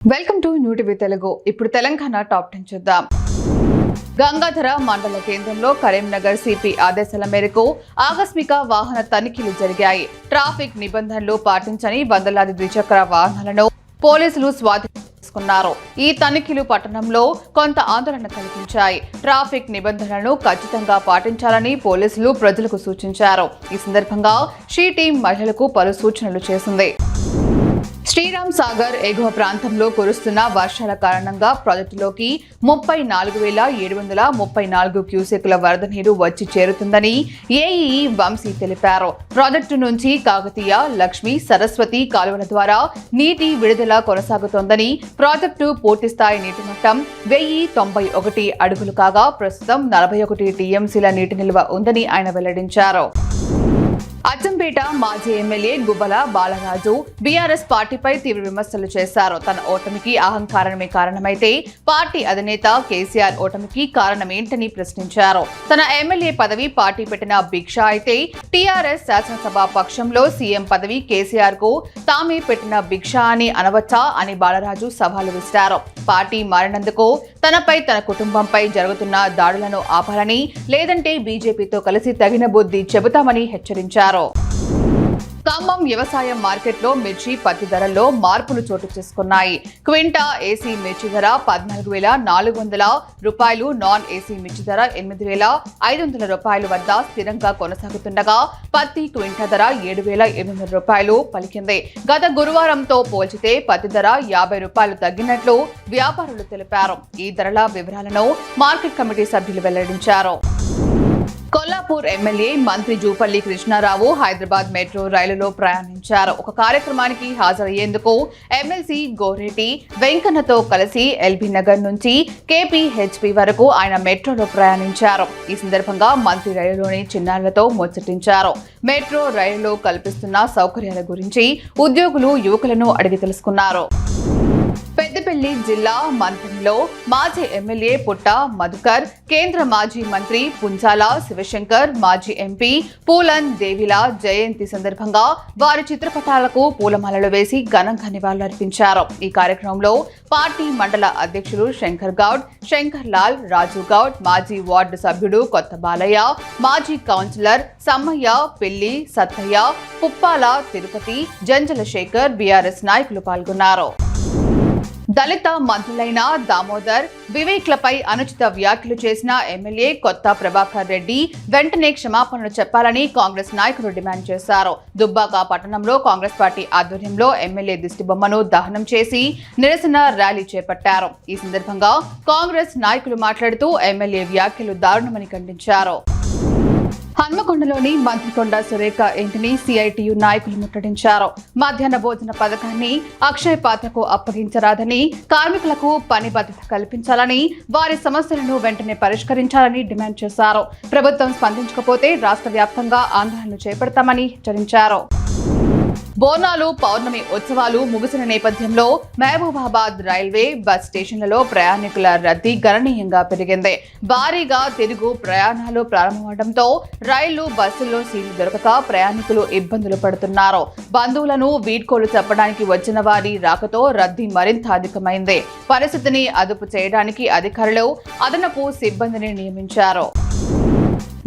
Welcome to new TV Telugu. ఇప్పుడు Telangana top 10 చూద్దాం. గంగాధర మండల కేంద్రంలో కరీంనగర్ సిపి ఆదేశాల మేరకు ఆకస్మిక వాహన తనిఖీలు జరిగాయి. ట్రాఫిక్ నిబంధనలు పాటించని వందలాది ద్విచక్ర వాహనాలను పోలీసులు స్వాధీనం చేసుకున్నారు. ఈ తనిఖీలు పట్టణంలో కొంత ఆందోళన కలిగించాయి. ట్రాఫిక్ నిబంధనలను ఖచ్చితంగా పాటించాలని పోలీసులు ప్రజలకు సూచించారు. ఈ సందర్భంగా షీ టీం మహిళలకు పలు సూచనలు చేసింది. శ్రీరామ్ సాగర్ ఎగువ ప్రాంతంలో కురుస్తున్న వర్షాల కారణంగా ప్రాజెక్టులోకి 34,734 క్యూసెక్కుల వరద నీరు వచ్చి చేరుతుందని ఏఈ వంశీ తెలిపారు. ప్రాజెక్టు నుంచి కాకతీయ, లక్ష్మీ, సరస్వతి కాలువల ద్వారా నీటి విడుదల కొనసాగుతోందని, ప్రాజెక్టు పూర్తిస్థాయి నీటి మట్టం 1091 అడుగులు కాగా ప్రస్తుతం 41 టీఎంసీల నీటి నిల్వ ఉందని ఆయన వెల్లడించారు. అచ్చంపేట మాజీ ఎమ్మెల్యే గుబ్బల బాలరాజు బీఆర్ఎస్ పార్టీపై తీవ్ర విమర్శలు చేశారు. తన ఓటమికి అహంకారమే కారణమైతే పార్టీ అధినేత కేసీఆర్ ఓటమికి కారణమేంటని ప్రశ్నించారు. తన ఎమ్మెల్యే పదవి పార్టీ పెట్టిన భిక్ష అయితే టీఆర్ఎస్ శాసనసభ పక్షంలో సీఎం పదవి కేసీఆర్ కు తామే పెట్టిన భిక్ష అని అనవచ్చా అని బాలరాజు సవాలు విసిరారు. పార్టీ మారినందుకు తనపై, తన కుటుంబంపై జరుగుతున్న దాడులను ఆపాలని, లేదంటే బీజేపీతో కలిసి తగిన బుద్ధి చెబుతామని హెచ్చరించారు. ఖమ్మం వ్యవసాయ మార్కెట్లో మిర్చి, పత్తి ధరల్లో మార్పులు చోటు చేసుకున్నాయి. క్వింటా ఏసీ మిర్చి ధర 14,400 నాన్ ఏసీ మిర్చి ధర 8,500 వద్ద స్థిరంగా కొనసాగుతుండగా పత్తి క్వింటా ధర 7,800 పలికింది. గత గురువారంతో పోల్చితే పత్తి ధర 50 రూపాయలు తగ్గినట్లు వ్యాపారులు తెలిపారు. ఈ ధరల వివరాలను మార్కెట్ కమిటీ సభ్యులు వెల్లడించారు. కొల్లాపూర్ ఎమ్మెల్యే మంత్రి జూపల్లి కృష్ణారావు హైదరాబాద్ మెట్రో రైలులో ప్రయాణించారు. ఒక కార్యక్రమానికి హాజరయ్యేందుకు ఎమ్మెల్సీ గోరెడ్డి వెంకన్నతో కలిసి ఎల్బీ నగర్ నుంచి కేపీహెచ్పీ వరకు ఆయన మెట్రోలో ప్రయాణించారు. ఈ సందర్భంగా మంత్రి రైలులోని చిన్నారులతో ముచ్చటించారు. మెట్రో రైలులో కల్పిస్తున్న సౌకర్యాల గురించి ఉద్యోగులు, యువకులను అడిగి తెలుసుకున్నారు. పెద్దపల్లి జిల్లా మంత్రిలో మాజీ ఎమ్మెల్యే పుట్ట మధుకర్, కేంద్ర మాజీ మంత్రి పుంజాల శివశంకర్, మాజీ ఎంపీ పూలన్ దేవిల జయంతి సందర్భంగా వారి చిత్రపటాలకు పూలమాలలు వేసి ఘనంగా నివాళులర్పించారు. ఈ కార్యక్రమంలో పార్టీ మండల అధ్యక్షులు శంకర్ గౌడ్, శంకర్ లాల్, రాజు గౌడ్, మాజీ వార్డు సభ్యుడు కొత్త బాలయ్య, మాజీ కౌన్సిలర్ సమ్మయ్య, పెళ్లి సత్తయ్య, పుప్పాల తిరుపతి, జంజల శేఖర్, బీఆర్ఎస్ నాయకులు పాల్గొన్నారు. దళిత మంత్రులైన దామోదర్, వివేక్లపై అనుచిత వ్యాఖ్యలు చేసిన ఎమ్మెల్యే కొత్త ప్రభాకర్ రెడ్డి వెంటనే క్షమాపణలు చెప్పాలని కాంగ్రెస్ నాయకులు డిమాండ్ చేశారు. దుబ్బాక పట్టణంలో కాంగ్రెస్ పార్టీ ఆధ్వర్యంలో ఎమ్మెల్యే దిష్టిబొమ్మను దహనం చేసి నిరసన ర్యాలీ చేపట్టారు. ఈ సందర్భంగా కాంగ్రెస్ నాయకులు మాట్లాడుతూ ఎమ్మెల్యే వ్యాఖ్యలు దారుణమని ఖండించారు. హన్మకొండలోని మంత్రికొండ సురేఖ ఇంటిని సిఐటియు నాయకులు ముట్టడించారు. మధ్యాహ్న భోజన పథకాన్ని అక్షయ పాత్రకు అప్పగించరాదని, కార్మికులకు పని భద్రత కల్పించాలని, వారి సమస్యలను వెంటనే పరిష్కరించాలని డిమాండ్ చేశారు. ప్రభుత్వం స్పందించకపోతే రాష్ట్ర వ్యాప్తంగా ఆందోళనలు చేపడతామని హెచ్చరించారు. బోనాలు పౌర్ణమి ఉత్సవాలు ముగిసిన నేపథ్యంలో మహబూబాబాద్ రైల్వే, బస్ స్టేషన్లలో ప్రయాణికుల రద్దీ గణనీయంగా పెరిగింది. భారీగా తిరుగు ప్రయాణాలు ప్రారంభమవడంతో రైళ్లు, బస్సుల్లో సీట్లు దొరకక ప్రయాణికులు ఇబ్బందులు పడుతున్నారు. బంధువులను వీడ్కోలు చెప్పడానికి వచ్చిన వారి రాకతో రద్దీ మరింత అధికమైంది. పరిస్థితిని అదుపు చేయడానికి అధికారులు అదనపు సిబ్బందిని నియమించారు.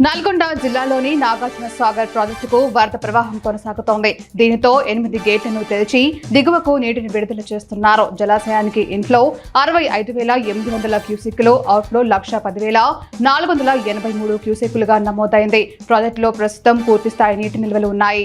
నల్గొండ జిల్లాలోని నాగార్జున సాగర్ ప్రాజెక్టుకు వరద ప్రవాహం కొనసాగుతోంది. దీనితో 8 గేట్లను తెరిచి దిగువకు నీటిని విడుదల చేస్తున్నారు. జలాశయానికి ఇన్ఫ్లో 65,800 క్యూసెక్కులు, అవుట్ఫ్లో 110,483 క్యూసెక్కులుగా నమోదైంది. ప్రాజెక్టులో ప్రస్తుతం పూర్తిస్థాయి నీటి నిల్వలు ఉన్నాయి.